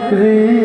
Hare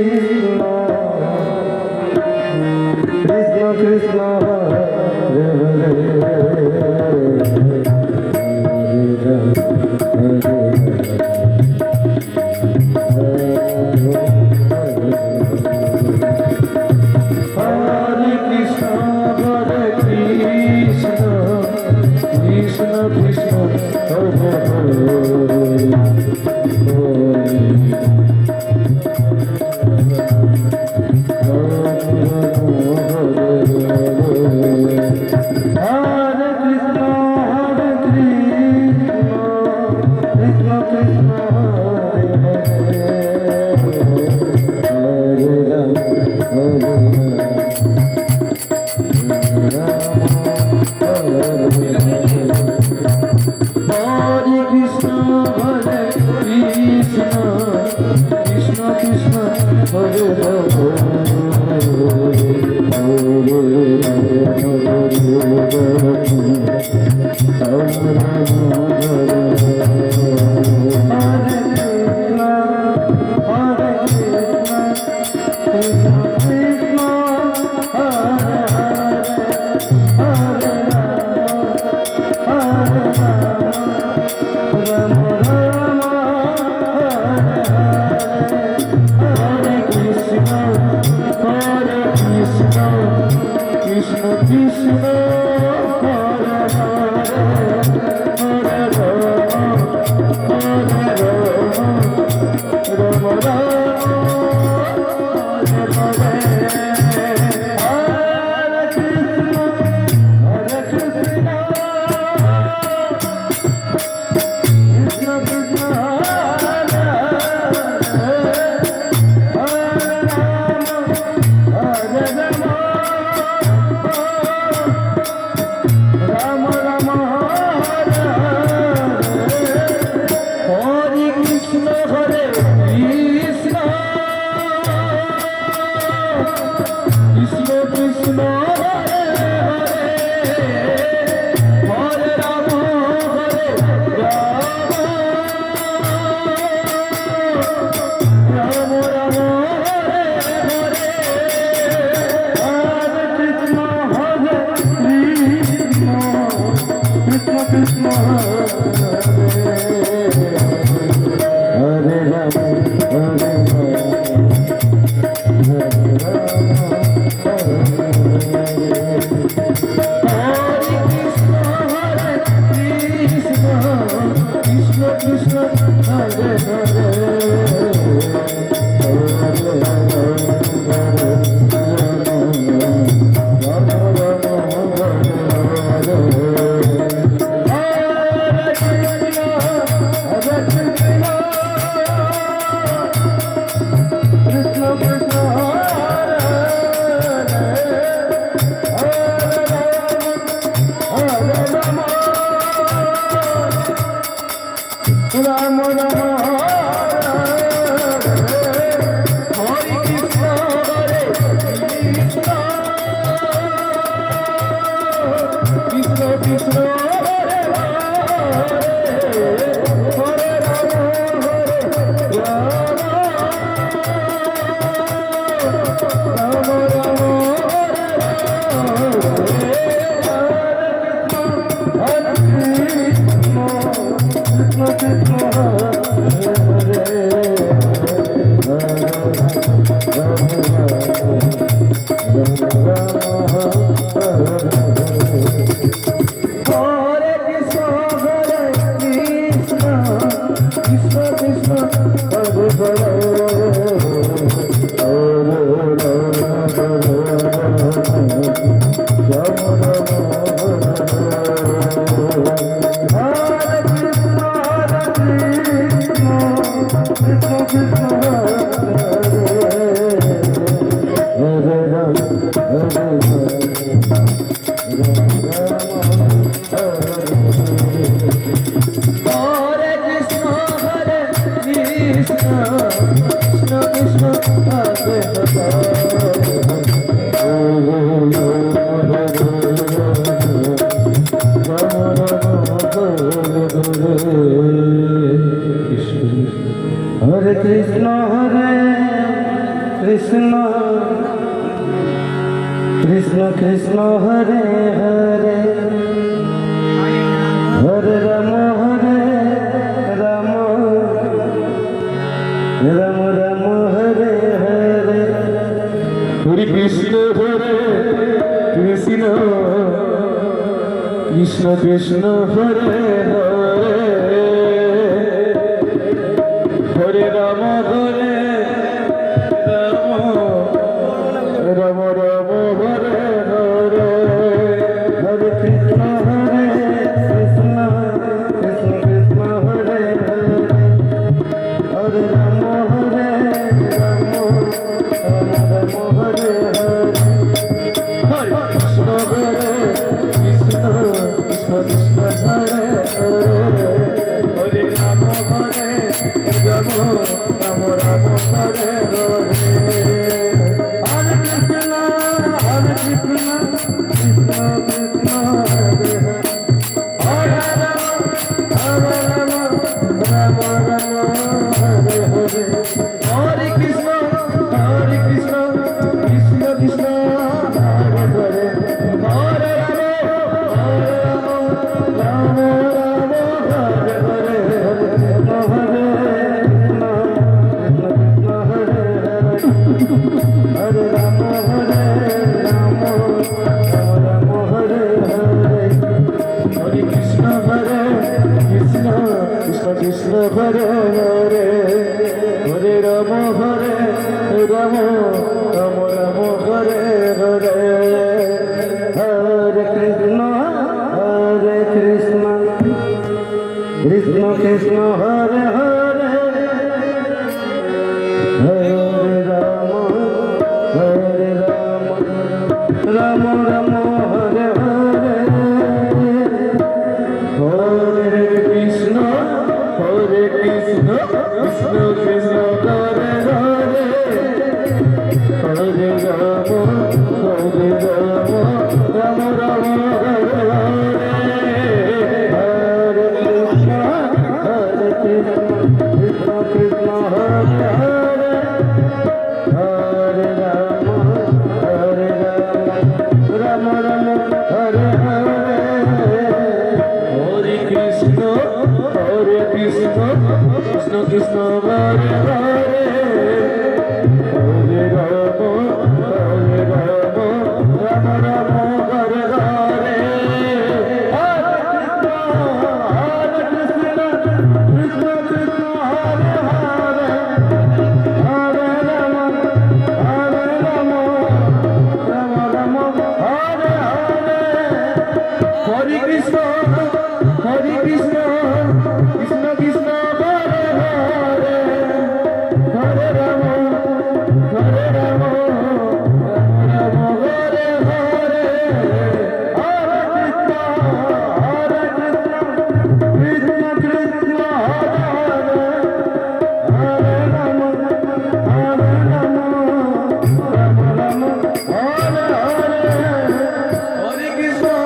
Krishna Hare Hare Rama Hare Rama Rama Hare Hare Hare Krishna Krishna Krishna Hare Hare Hare Rama Hare Rama Rama Rama Hare Hare Hare Krishna Krishna Krishna Hare Hare Hare Rama Rama Rama Hare Hare Hare Krishna Krishna Krishna Hare Hare Hare Rama Rama Rama Hare Hare Hare Krishna Krishna Krishna Hare Hare Hare Rama Rama Rama Hare Hare Hare Krishna Krishna Krishna Hare Hare Hare Rama Rama Rama Hare Hare Hare Krishna Krishna Krishna Hare Hare Hare Rama Rama Rama Hare Hare Hare Krishna Krishna Krishna Hare Hare Hare Rama Rama Rama Hare Hare Hare Krishna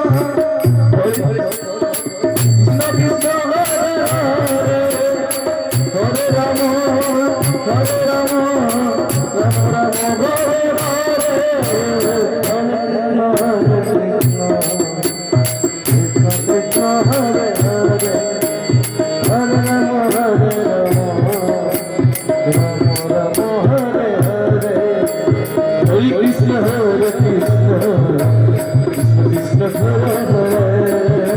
Krishna Krishna Hare Hare Hare Rama Rama Rama Hare Hare Hare Krishna Krishna Krishna Hare Hare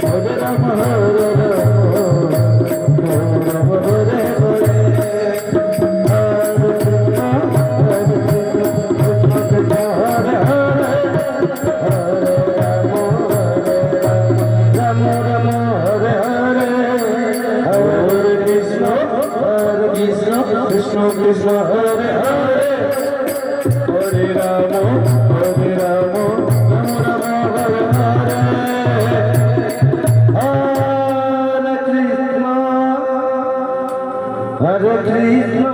Hare Rama Rama Rama Hare Hare Hare Krishna Krishna Krishna Hare Hare Hare Rama Rama Hare Hare Hare Krishna Krishna Krishna Hare Hare Hare Rama Hare Krishna Krishna Hare Hare Hare Rama Rama Rama Hare Hare Hare Krishna